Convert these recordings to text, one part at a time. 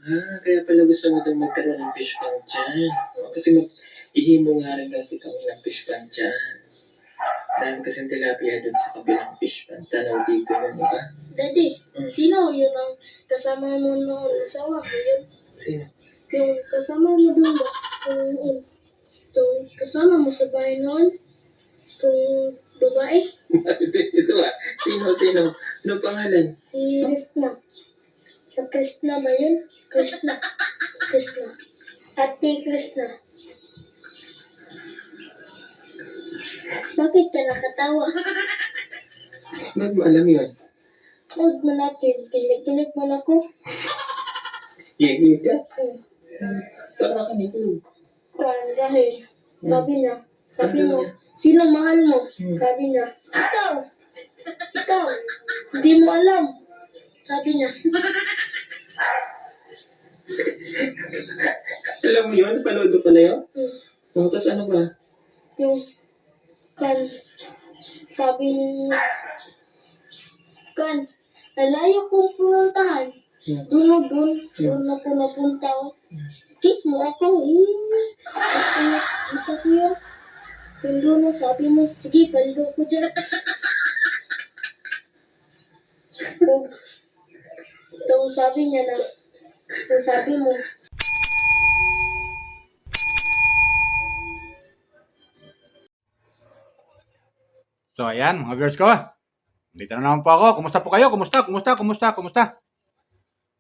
Kaya pala gusto mo daw magkaroon ng fish pond dyan. Kasi ihimo nga rin kasi kami ng fish pond dyan. Dahil kasi tilapia dun sa kabilang fish pond. Tanaw dito yun, di ba? Daddy, sino yun ang kasama mo noon? Asawa mo yun? Sino? Yung kasama mo doon ba? Yung kasama mo sa bahay noon? Itong babae? Ito ah. Sino? Ano pangalan? Si Krishna. Sa Krishna ba yun? Krishna. Ate Krishna. Bakit ka nakatawa? Ba't mo alam yun? Huwag mo natin. Kilig mo na ko. Gigil ka? Hmm. Parang kanito. Dahil, sabi mo, sino mahal mo? Sabi niya, ikaw, hindi mo alam. Sabi niya, Alam mo yun? Panood ko pala yun? Tapos ano ba? yung, sabi niya, nalayo kong pumuntahan. Doon ako napunta. Kiss mo ako, Ito ko yun. Doon sabi mo, sige, paldo ko dyan. Itong sabi niya na, itong sabi mo, So, ayan, mga viewers ko. Dito na naman po ako. Kumusta po kayo? Kumusta?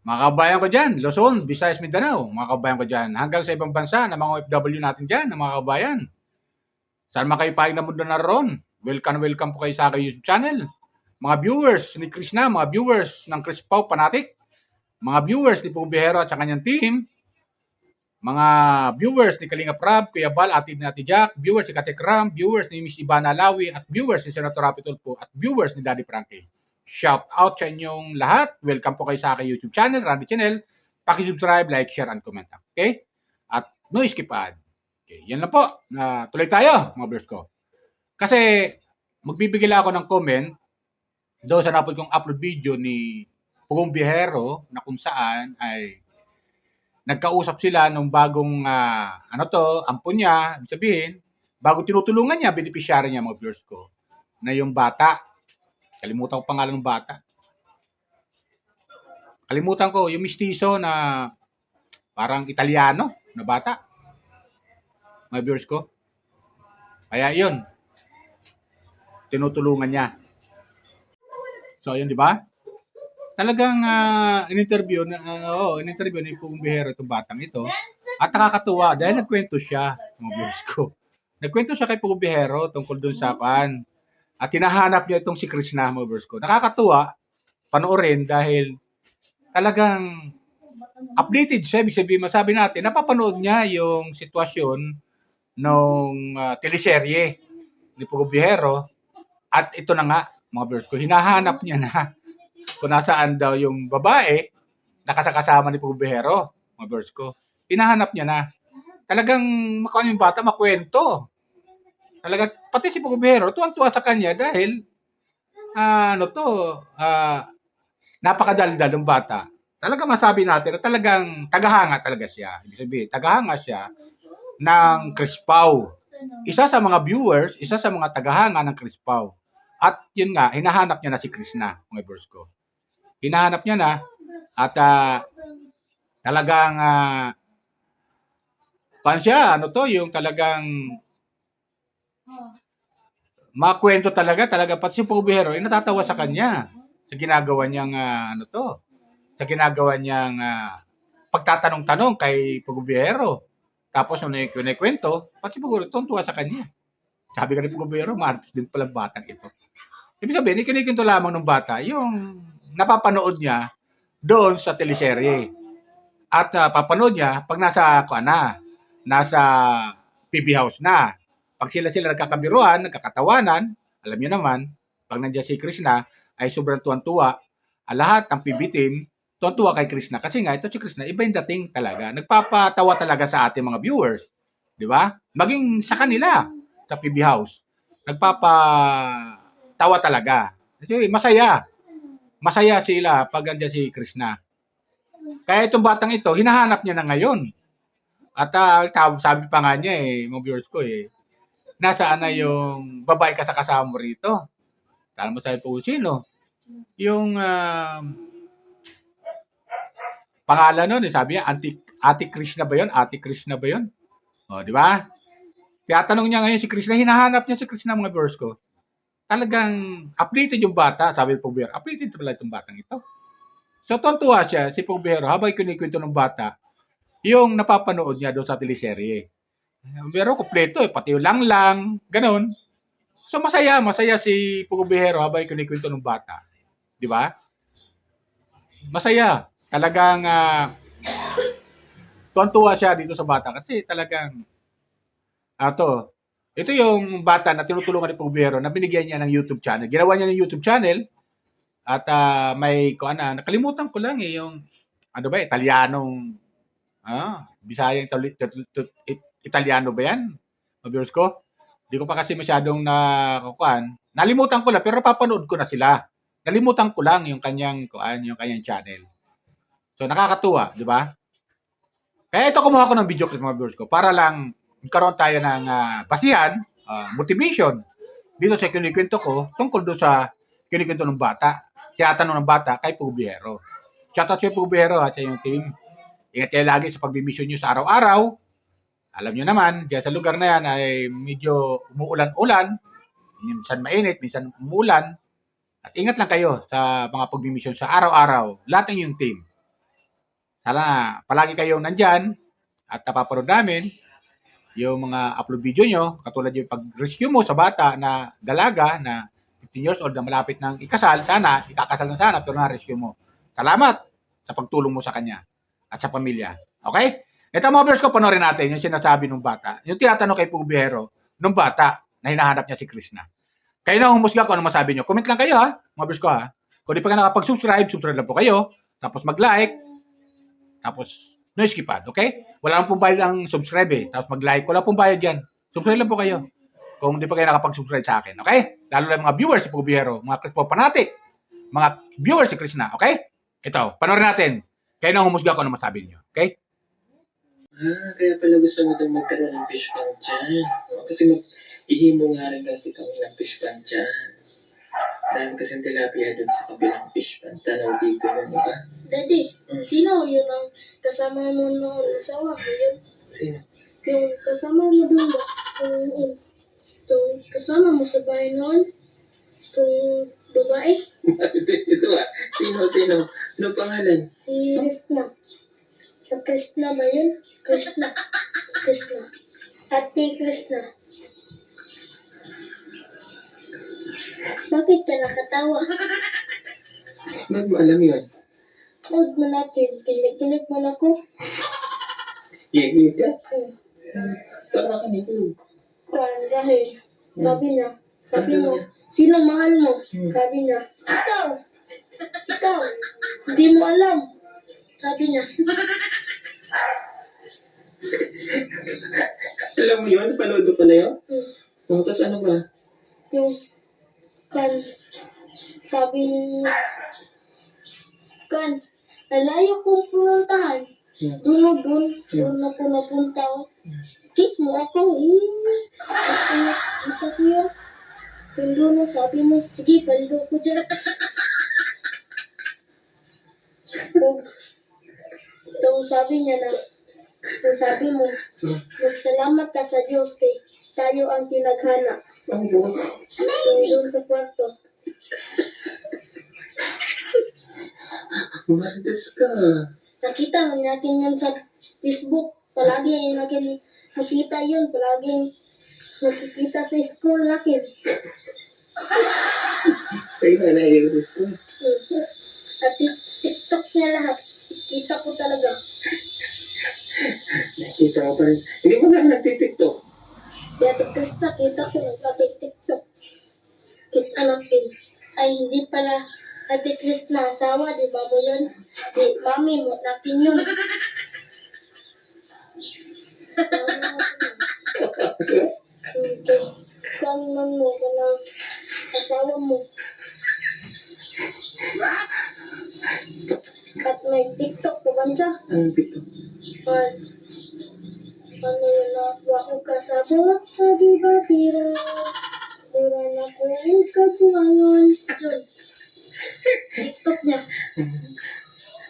Mga kabayan ko dyan, Luzon, Visayas, Mindanao. Mga kabayan ko dyan, hanggang sa ibang bansa na mga OFW natin dyan, na mga kabayan. Saan makaipahin na mundo na roon? Welcome po kayo sa aking YouTube channel. Mga viewers ni Krishna, mga viewers ng Chris Pau Fanatic, mga viewers ni Pubihero at sa kanyang team, mga viewers ni Kalinga Prab, Kuya Bal, Ate Jack, viewers ni Katek Ram, viewers ni Miss Ivana Lawi, at viewers ni Senator Rapi Tulfo, at viewers ni Daddy Frankie. Shout out sa inyong lahat. Welcome po kayo sa aking YouTube channel, Randy Channel. Paki-subscribe, like, share, and comment. Okay? At no skip ad. Okay, yan lang po. Tuloy tayo, mga viewers ko. Kasi magbibigay lang ako ng comment doon sa napod kong upload video ni Pugong Bihero na kung saan ay nagkausap sila nung bagong ampon niya, ibig sabihin, bago tinutulungan niya, beneficiary niya, mga viewers ko, na yung bata. Kalimutan ko pangalan ng bata. Kalimutan ko, yung mistiso na parang Italiano na bata. Mga viewers ko. Kaya yun, tinutulungan niya. So, yun, di ba? Talagang in-interview ni Pugong Bihero itong batang ito. At nakakatuwa dahil nagkwento siya, mga viewers ko. Nagkwento siya kay Pugong Bihero tungkol dun sa pan. At hinahanap niya itong si Krishna, mga viewers ko. Nakakatuwa panoorin dahil talagang updated siya. Ibig sabihin, masabi natin, napapanood niya yung sitwasyon ng teleserye ni Pugong Bihero. At ito na nga, mga viewers ko, hinahanap niya na kung nasaan daw yung babae nakasakasama ni Pugong Bihero, mga viewers ko. Hinahanap niya na. Talagang makuha yung bata, makwento. Talaga, pati si Pugong Bihero, tuwang-tuwa sa kanya dahil napakadaldal ng bata. Talaga masabi natin na talagang tagahanga talaga siya. Ibig sabihin, tagahanga siya ng Chris Pau. Isa sa mga viewers, isa sa mga tagahanga ng Chris Pau. At yun nga, hinahanap niya na si Krishna, mga viewers ko. Hinahanap niya na at talagang yung talagang makwento talaga pati si Pugong Bihero ay natatawa sa kanya sa ginagawa niyang sa ginagawa niyang pagtatanong-tanong kay Pugong Bihero. Tapos nung kwento, pati si Pugong tuwa sa kanya. Sabi ka ni Pugong Bihero, ma-artist din pala batang ito. Ibig sabihin, kinikwento lamang ng bata yung napapanood niya doon sa teleserye. At papanood niya pag nasa PB house na. Pag sila nagkakabiruan, nagkakatawanan, alam niyo naman, pag nandiyan si Krishna, ay sobrang tuwan-tuwa. Lahat ng PB team, tuwan-tuwa kay Krishna. Kasi nga, ito si Krishna, iba yung dating talaga. Nagpapatawa talaga sa ating mga viewers. Di ba? Maging sa kanila, sa PB house. Nagpapatawa talaga. Kasi masaya. Masaya sila pag nandiyan si Krishna. Kaya itong batang ito, hinahanap niya na ngayon. At sabi pa nga niya mga viewers ko nasaan na yung babae ka sa kasama mo rito? Alam mo sabi po sino? Yung pangalan nun, sabi niya, Ate Krishna ba yun? Ate Krishna ba yun? O, di ba? Kaya tanong niya ngayon si Krishna, hinahanap niya si Krishna mga viewers ko. Talagang updated yung bata, sabi ni Pugbiero. Updated pala itong batang ito. So, tontuwa siya, si Pugbiero, habang kinikwento ng bata, yung napapanood niya doon sa teleserye. Pero kompleto pati yung lang, ganun. So, masaya si Pugbiero habang kinikwento ng bata. Di ba? Masaya. Talagang tontuwa siya dito sa bata kasi talagang ito yung bata na tinutulungan ni Pugbiero na binigyan niya ng YouTube channel. Ginawa niya ng YouTube channel at may nakalimutan ko lang yung Italianong Bisayang Italiano ba yan? Viewers ko? Hindi ko pa kasi masyadong nalimutan ko lang pero napapanood ko na sila. Nalimutan ko lang yung kanyang channel. So nakakatuwa, di ba? Kaya ito kumuha ko ng video clip mga viewers ko para lang magkaroon tayo ng basihan, motivation dito sa kinikwento ko tungkol doon sa kinikwento ng bata. Tinatanong ng bata kay Pugbiero. Shoutout sa Pugbiero at sa yung team. Ingat kayo lagi sa pagbimisyon nyo sa araw-araw. Alam nyo naman, dyan sa lugar na yan ay medyo umuulan-ulan. Minsan mainit, minsan umuulan. At ingat lang kayo sa mga pagbimisyon sa araw-araw. Lahat ng yung team. Sana palagi kayong nandyan at napapanood namin yung mga upload video nyo. Katulad yung pag-rescue mo sa bata na dalaga na 15 years old na malapit ng ikakasal na sana pero na-rescue mo. Salamat sa pagtulong mo sa kanya at sa pamilya. Okay? Ito mga viewers ko, panoorin natin yung sinasabi ng bata. Yung tinatanong kay Pugbiero ng bata na hinahanap niya si Krishna. Kayo na humusga kung ano masabi nyo. Comment lang kayo mga viewers ko Kung di pa ka nakapag-subscribe, subscribe lang po kayo. Tapos mag-like. Tapos no skipad, okay? Wala lang pong bayad ang subscribe Tapos mag-like. Wala pong bayad yan. Subscribe lang po kayo. Kung di pa kayo nakapag-subscribe sa akin, okay? Lalo lang mga viewers si Pugbiero, mga Crispo fanatic, mga viewers si Krishna, okay? Ito, panoorin natin. Kayo na humusga kung ano masabi niyo, okay? Kaya pala gusto mo daw magkaroon ng fish pond dyan. Kasi ihimo nga rin kasi kami ng fish pond dyan. Dahil kasi tilapia dun sa kabilang fish pond. Tanaw dito yun, diba? Daddy, sino yun ang kasama mo noon? Asawa ko yun? Sino? Yung kasama mo doon ba? Yung kasama mo sa bahay noon? Yung babae? Ito Sino? Ano pangalan? Si Krishna. Sa Krishna ba yun? Krishna. Ate Krishna. Bakit ka nakatawa? Ba't mo alam yun? Huwag mo natin. Kinig mo na ko. Yegi ka? Parang kanito. Parang dahil. Sabi mo, sino mahal mo? Sabi niya, ikaw. Hindi mo alam. Sabi niya. Alam mo yun? Panood ko pala yun? Tapos ano ba? Yung sabi niya, nalayo kong puntahan. Doon ako napunta. Kiss mo ako. Ako yun. Tundo na, sabi mo, sige, palito ko dyan. Sabi niya sabi mo, magsalamat ka sa Diyos kay tayo ang tinaghana. Doon sa kwarto. Martes ka. Nakita natin yun sa Facebook. Palagi natin nakita yun. Palagi nakikita sa school natin. Kayo na naiyan sa school. At TikTok niya lahat. Kita ko talaga. Nakita ko pa rin. Hindi mo naman nagtitiktok. Dito Krista, kita ko nag-TikTok. Kita natin. Ay, hindi pala Ate Krishna asawa, di ba mo yun? Di, mami mo natin yun. Kaman mo, walang asawa mo. At may TikTok pa ba Anong pito? Pag ano yun na ako kasabot sa diba-bira. Dura na ko kabuhangon. Yun. TikTok niya.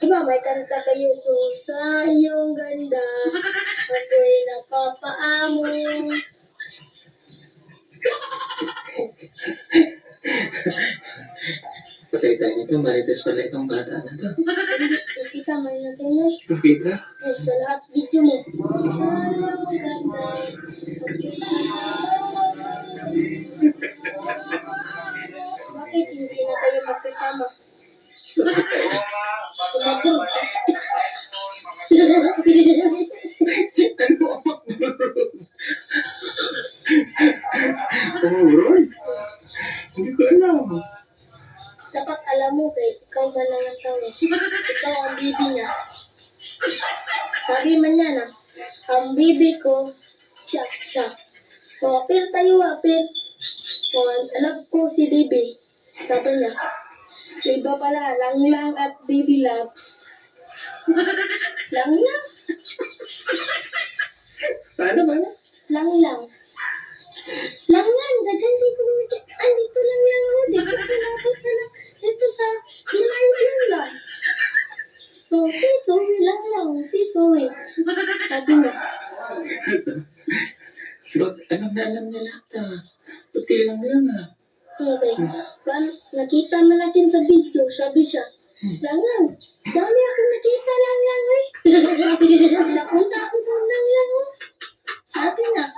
Diba may kanta kayo to sa iyong ganda. Ako'y napapaamon. Patay tayo nito. Marites pala itong bata na to. Kita man natin yun. Nakita? Sa lahat video mo. Sa iyong ganda. Ako'y bakit hindi na kayo magkasama? Kumabog siya. Ano ang oh, Ron? Hindi ko alam. Dapat alam mo kay ikaw ba lang asawa. Ikaw ang bibi niya. Sabi man niya na, ang bibi ko, siya. O, apir tayo, apir. O, alam ko si bibi. Sabi niya, iba pala, lang at baby loves. Lang. Paano ba? Lang. Lang, dagan di ko nakikita. Dito lang ako. Dito ko nabot sa lang. Dito sa live lang. So, sorry lang. Sorry. Sabi niya. Bak, alam niya lahat ah. Puti lang ah. Okay. Nakita man natin sa video. Sabi siya. Lang. Dami ako nakita lang eh. Napunta ako doon lang oh. Sabi na.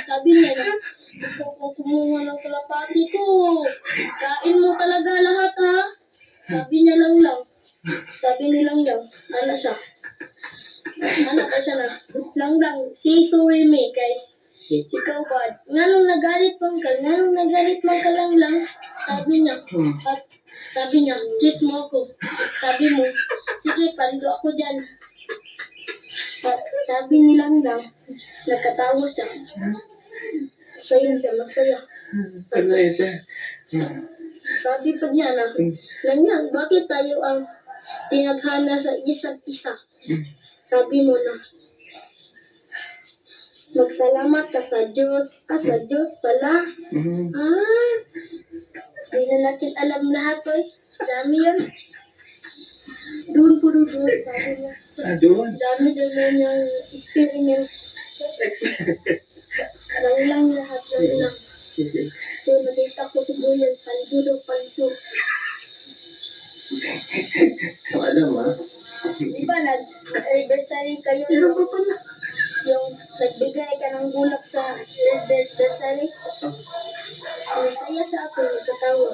Sabi niya na, ikaw kung kumuha ng kalapati ko. Kain mo talaga lahat ha. Sabi niya lang. Sabi nilang ano siya? Ano ka siya na? Lang. Si sorry me kay ikaw ba? Nganong nagalit man ka lang. Sabi niya. At sabi niya, kiss mo ako. Sabi mo, sige, palido ako dyan. At sabi nilang nagkatawa siya. Masaya. Ano yun siya? Sa sipag niya na, lang, bakit tayo ang tinaghana sa isa't isa? Sabi mo na, magsalamat ka sa Diyos. Sa Diyos pala. Hindi na natin alam lahat, oy. Dami yan. Doon, sabi niya. Doon. Dami yung experiment. Lang lahat, lang. So, nakita ko si Buyan, paldo. Ang alam ah. Di ba, nag-anniversary kayo? Meron pa pala. Yung nagbigay ka ng bulak sa anniversary. Masaya siya ako, nagkatawa.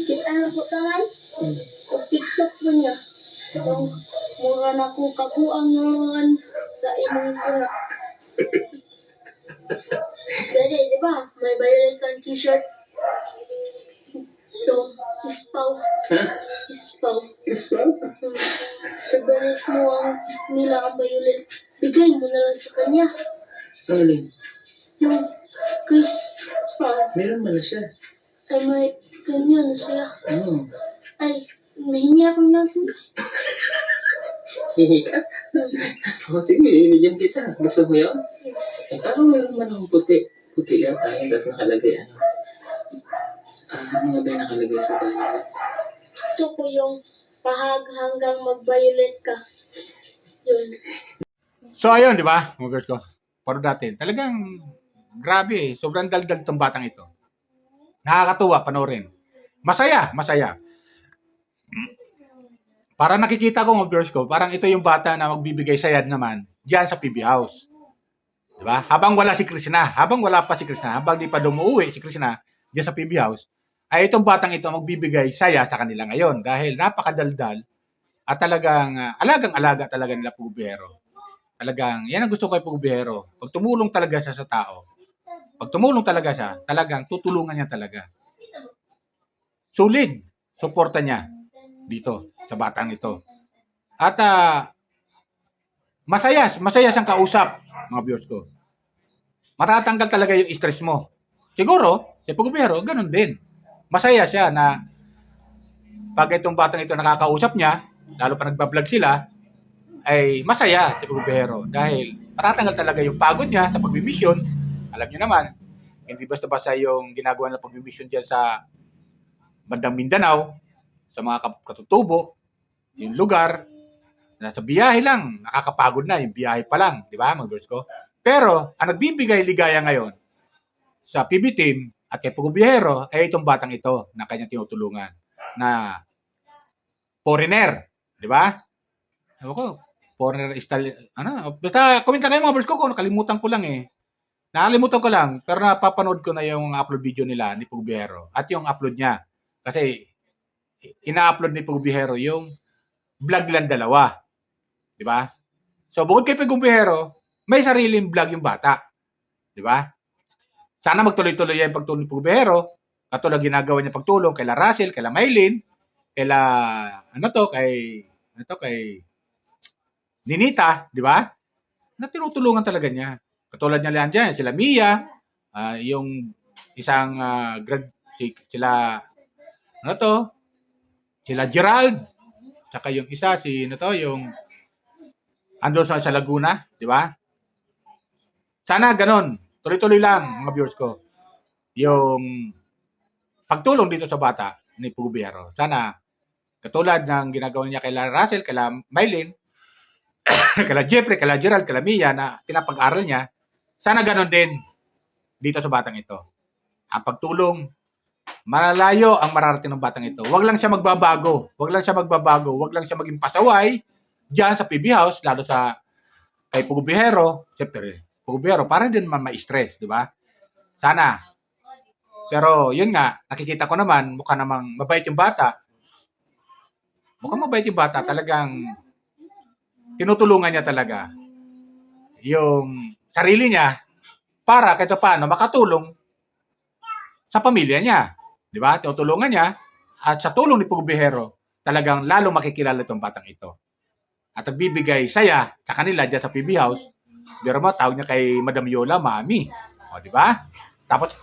Kita na po taman. O TikTok mo niya. So, mura na ko kabuangan sa imong tunga. Dali, di ba? May violet kang t-shirt. So, ispaw. Ha? Ispaw. Ispa? Pabalik mo nila ang violet. Bigay mo na lang sa kanya. Alin? Yung Chris Paul. Meron man na siya. Ay, may ganyan siya. Ay, mahingi ako lang. Hihi ka? O sige, inigyan kita. Gusto mo yun? Parang meron man akong puti. Puti yata yun. Tapos nakalagay ano nga ba yung nakalagay sa bahay? Ito ko yung pahag hanggang mag-violet ka. Yun. So ayun, di ba? Mga girls ko. Paro natin. Talagang grabe eh. Sobrang daldal itong batang ito. Nakakatuwa panoorin. Masaya. Para nakikita ko mga girls ko, parang ito yung bata na magbibigay sayad naman diyan sa PB House. Di ba? Habang wala pa si Krishna, habang di pa umuwi si Krishna diyan sa PB House, ay itong batang ito magbibigay saya sa kanila ngayon dahil napakadaldal at talagang alagang-alaga talaga nila Pugubihero. Talagang, yan ang gusto ko kay Pugubihero. Pag tumulong talaga siya sa tao, pag tumulong talaga siya, talagang tutulungan niya talaga. Solid, suporta niya dito sa batang ito. At masaya siyang kausap, mga viewers ko. Matatanggal talaga yung stress mo. Siguro, si Pugubihero, ganun din. Masaya siya na pag itong batang ito nakakausap niya, lalo pa nagbablog sila, ay masaya si Pugubihero dahil matatanggal talaga yung pagod niya sa pagbimisyon. Alam niyo naman, hindi basta-basta yung ginagawa ng pagbimisyon dyan sa bandang Mindanao, sa mga katutubo, yung lugar, nasa biyahe lang, nakakapagod na yung biyahe pa lang, di ba mga viewers ko? Pero ang nagbibigay ligaya ngayon sa PB Team at kay Pugubihero ay itong batang ito na kanyang tinutulungan na foreigner, di ba? Ewan ko, foreigner style, basta comment lang kayo mga viewers ko kung nakalimutan ko lang eh. Nakalimutan ko lang, pero napapanood ko na yung upload video nila ni Pugubihero at yung upload niya. Kasi ina-upload ni Pugubihero yung vlog lang dalawa. Di ba? So, bukod kay Pugubihero, may sariling vlog yung bata. Di ba? Sana magtuloy-tuloy yan pagtulong ni Pugubihero. Katulad ginagawa niya pagtulong kay Russell, kay Maylin, kay Ninita, di ba? Na tinutulungan talaga niya. Katulad niya lang dyan, sila Mia, yung isang sila Gerald, saka yung isa, yung andun sa Laguna, di ba? Sana ganon, tuloy-tuloy lang mga viewers ko, yung pagtulong dito sa bata ni Pugubihero. Sana, katulad ng ginagawa niya kay Russell, kay Maylin, kay Jeffrey, kay Gerald, kay Mia na pinapag-aral niya, sana ganon din dito sa batang ito. Ang pagtulong, malalayo ang mararating ng batang ito. Huwag lang siya magbabago. Huwag lang siya maging pasaway diyan sa PB House, lalo sa kay Pugubihero. Siyempre, Pugubihero, para din naman ma-stress, di ba? Sana. Pero, yun nga, nakikita ko naman, mukhang namang mabait yung bata. Talagang tinutulungan niya talaga yung sarili niya para kahit paano makatulong sa pamilya niya. Di ba? Tinutulungan niya at sa tulong ni Pugubihero, talagang lalo makikilala itong batang ito. At nagbibigay saya sa kanila dyan sa PB House. Pero mo, tawag niya kay Madam Yola, Mami. O, di ba? Tapos,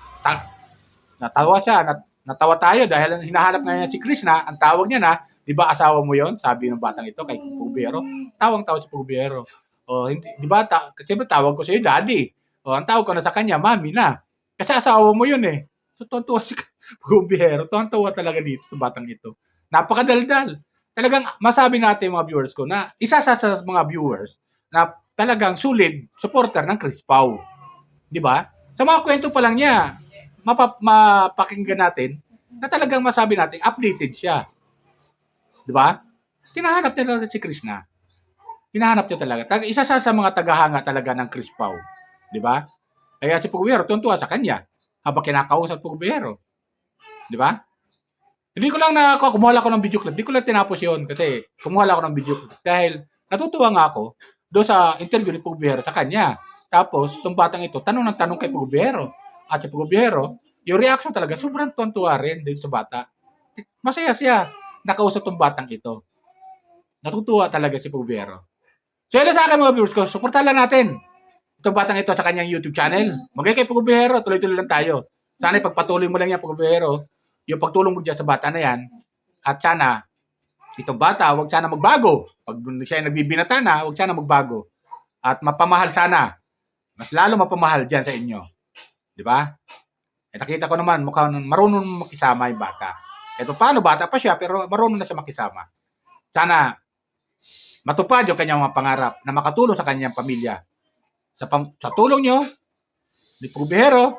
natawa tayo dahil hinahanap nga niya si Krishna, ang tawag niya na, di ba asawa mo yon? Sabi ng batang ito kay Pugubihero. Tawang-tawa si Pugubihero. O, di ba, siyempre tawag ko sa iyo, Daddy. O, ang tawag ko na sa kanya, Mami na. Kasi asawa mo yun eh. So, tuwan-tuwa si Pugubihero. Tuwan-tuwa talaga dito sa batang ito. Napakadaldal. Talagang masabi natin mga viewers ko na isa sa mga viewers na talagang solid supporter ng Chris Pau. Di ba? Sa mga kwento pa lang niya, mapakinggan natin na talagang masabi natin updated siya. Di ba? Hinahanap niya talaga si Krishna. Hinahanap niya talaga. Isa sa mga tagahanga talaga ng Chris Pau. Di ba? Kaya si Pugubihero tuwan-tuwa sa kanya habang kinakausap Pugubihero. Di ba? Hindi ko lang kumuha ako ng video clip. Hindi ko lang tinapos yun kasi kumuha ako ng video clip. Dahil natutuwa nga ako doon sa interview ni Pugubihero sa kanya. Tapos, itong batang ito, tanong ng tanong kay Pugubihero. At si Pugubihero, yung reaction talaga, sobrang tuwan-tuwa rin dito sa bata. Masaya siya nakausap itong batang ito. Natutuwa talaga si Pugubihero. So, yun sa akin mga viewers ko, supportan lang natin itong batang ito sa kanyang YouTube channel. Magay kay Pugubihero, tuloy-tuloy lang tayo. Sana ipagpatuloy mo lang yan, Pugubihero, yung pagtulong mo dyan sa bata na yan, at sana, itong bata, huwag sana magbago. Pag siya nagbibinata na, huwag sana magbago. At mapamahal sana. Mas lalo mapamahal dyan sa inyo. Di ba? Eh, nakita ko naman, mukhang marunong makisama yung bata. Ito paano, bata pa siya, pero marunong na siya makisama. Sana, matupad yung kanyang mga pangarap na makatulong sa kanyang pamilya. Sa tulong nyo, ni Pugubihero,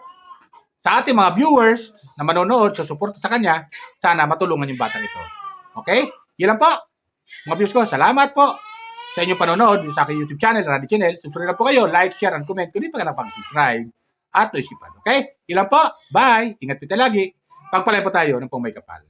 sa ating mga viewers na manonood sa support sa kanya, sana matulungan yung batang ito. Okay? Yun lang po. Mga viewers ko, salamat po sa inyong panonood sa aking YouTube channel, Radio Channel. Subscribe na po kayo, like, share, and comment kung di pa ka nakapag-subscribe at no iskipan. Okay? Yun lang po. Bye! Ingat po tayo lagi. Pagpalay po tayo ng pong may kapal.